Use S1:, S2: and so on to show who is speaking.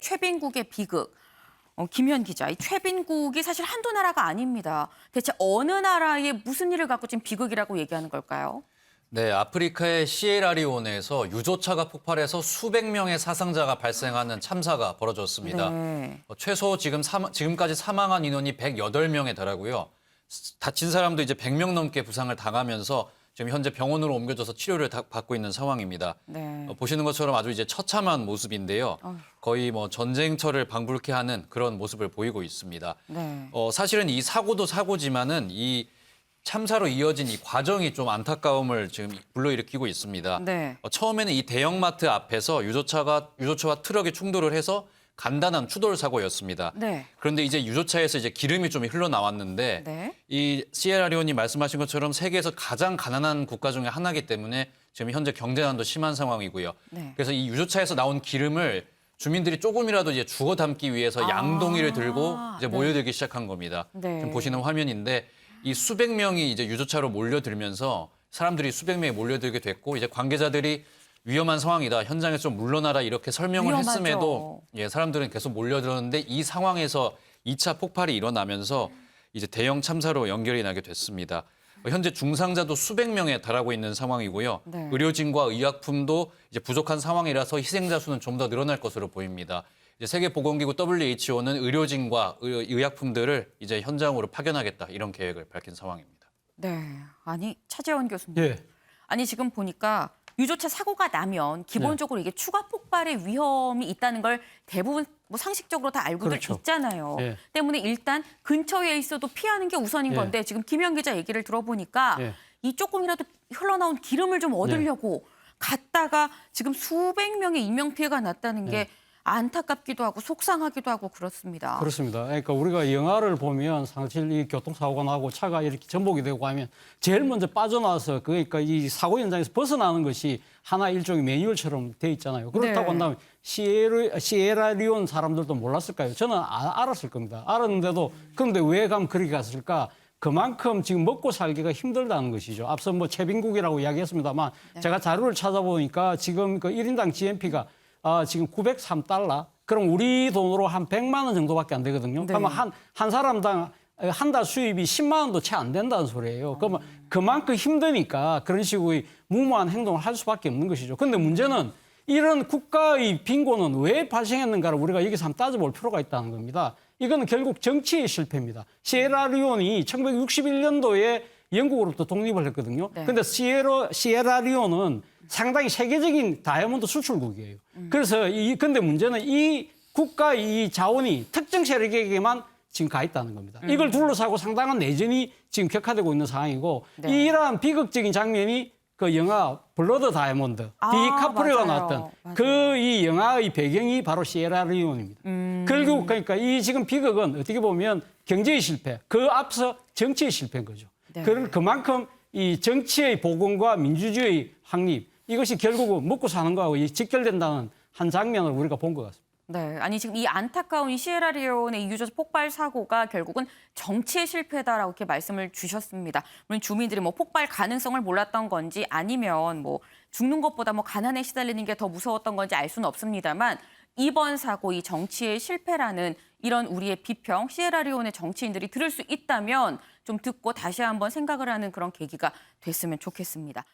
S1: 최빈국의 비극. 김현 기자, 이 최빈국이 사실 한두 나라가 아닙니다. 대체 어느 나라의 무슨 일을 갖고 지금 비극이라고 얘기하는 걸까요?
S2: 네, 아프리카의 시에라리온에서 유조차가 폭발해서 수백 명의 사상자가 발생하는 참사가 벌어졌습니다.
S1: 네.
S2: 최소 지금까지 사망한 인원이 108명에 달하고요. 다친 사람도 이제 100명 넘게 부상을 당하면서 지금 현재 병원으로 옮겨져서 치료를 받고 있는 상황입니다.
S1: 네.
S2: 보시는 것처럼 아주 이제 처참한 모습인데요. 거의 뭐 전쟁터를 방불케 하는 그런 모습을 보이고 있습니다.
S1: 네.
S2: 사실은 이 사고도 사고지만은 이 참사로 이어진 이 과정이 좀 안타까움을 지금 불러일으키고 있습니다.
S1: 네.
S2: 처음에는 이 대형마트 앞에서 유조차와 트럭이 충돌을 해서 간단한 추돌 사고였습니다.
S1: 네.
S2: 그런데 이제 유조차에서 이제 기름이 좀 흘러나왔는데
S1: 네.
S2: 이 시에라리온이 말씀하신 것처럼 세계에서 가장 가난한 국가 중에 하나이기 때문에 지금 현재 경제난도 심한 상황이고요.
S1: 네.
S2: 그래서 이 유조차에서 나온 기름을 주민들이 조금이라도 이제 주워 담기 위해서 양동이를 들고 이제
S1: 네.
S2: 모여들기 시작한 겁니다.
S1: 네.
S2: 지금 보시는 화면인데 이 수백 명이 이제 유조차로 몰려들면서 사람들이 수백 명이 몰려들게 됐고 이제 관계자들이 위험한 상황이다. 현장에서 좀 물러나라 이렇게 설명을
S1: 위험하죠.
S2: 했음에도 사람들은 계속 몰려들었는데 이 상황에서 2차 폭발이 일어나면서 이제 대형 참사로 연결이 나게 됐습니다. 현재 중상자도 수백 명에 달하고 있는 상황이고요.
S1: 네.
S2: 의료진과 의약품도 이제 부족한 상황이라서 희생자 수는 좀 더 늘어날 것으로 보입니다. 이제 세계보건기구 WHO는 의료진과 의약품들을 이제 현장으로 파견하겠다 이런 계획을 밝힌 상황입니다.
S1: 네. 아니, 차재원 교수님.
S3: 예.
S1: 아니, 지금 보니까 유조차 사고가 나면 기본적으로 이게 추가 폭발의 위험이 있다는 걸 대부분 뭐 상식적으로 다 알고들
S3: 그렇죠.
S1: 있잖아요.
S3: 예.
S1: 때문에 일단 근처에 있어도 피하는 게 우선인
S3: 예.
S1: 건데 지금 김현 기자 얘기를 들어보니까
S3: 예.
S1: 이 조금이라도 흘러나온 기름을 좀 얻으려고 갔다가 지금 수백 명의 인명피해가 났다는 게 안타깝기도 하고 속상하기도 하고 그렇습니다.
S3: 그렇습니다. 그러니까 우리가 영화를 보면 사실 이 교통사고가 나고 차가 이렇게 전복이 되고 하면 제일 먼저 빠져나와서 그러니까 이 사고 현장에서 벗어나는 것이 하나 일종의 매뉴얼처럼 돼 있잖아요. 그렇다고
S1: 네.
S3: 한다면 시에라리온 사람들도 몰랐을까요? 저는 알았을 겁니다. 알았는데도 그런데 왜 가면 그렇게 갔을까? 그만큼 지금 먹고 살기가 힘들다는 것이죠. 앞서 뭐 최빈국이라고 이야기했습니다만 제가 자료를 찾아보니까 지금 그 1인당 GNP가 지금 903달러. 그럼 우리 돈으로 한 100만 원 정도밖에 안 되거든요.
S1: 네.
S3: 그러면 한 사람당 한 달 수입이 10만 원도 채 안 된다는 소리예요. 그러면 그만큼 힘드니까 그런 식의 무모한 행동을 할 수밖에 없는 것이죠. 그런데 문제는 이런 국가의 빈곤은 왜 발생했는가를 우리가 여기서 한번 따져볼 필요가 있다는 겁니다. 이거는 결국 정치의 실패입니다. 시에라리온이 1961년도에 영국으로부터 독립을 했거든요. 그런데 시에라리온은 상당히 세계적인 다이아몬드 수출국이에요. 그래서 근데 문제는 이 국가의 이 자원이 특정 세력에게만 지금 가 있다는 겁니다. 이걸 둘러싸고 상당한 내전이 지금 격화되고 있는 상황이고 이러한 비극적인 장면이 그 영화 블러드 다이아몬드 디카프리오가 나왔던 그 이 영화의 배경이 바로 시에라리온입니다. 결국 그러니까 이 지금 비극은 어떻게 보면 경제의 실패, 그 앞서 정치의 실패인 거죠.
S1: 네.
S3: 그만큼 이 정치의 복원과 민주주의 확립 이것이 결국은 먹고 사는 거하고 직결된다는 한 장면을 우리가 본 것 같습니다.
S1: 네, 아니 지금 이 안타까운 이 시에라리온의 이 유조차 폭발 사고가 결국은 정치의 실패다라고 이렇게 말씀을 주셨습니다. 물론 주민들이 뭐 폭발 가능성을 몰랐던 건지 아니면 뭐 죽는 것보다 뭐 가난에 시달리는 게 더 무서웠던 건지 알 수는 없습니다만 이번 사고 이 정치의 실패라는 이런 우리의 비평 시에라리온의 정치인들이 들을 수 있다면 좀 듣고 다시 한번 생각을 하는 그런 계기가 됐으면 좋겠습니다.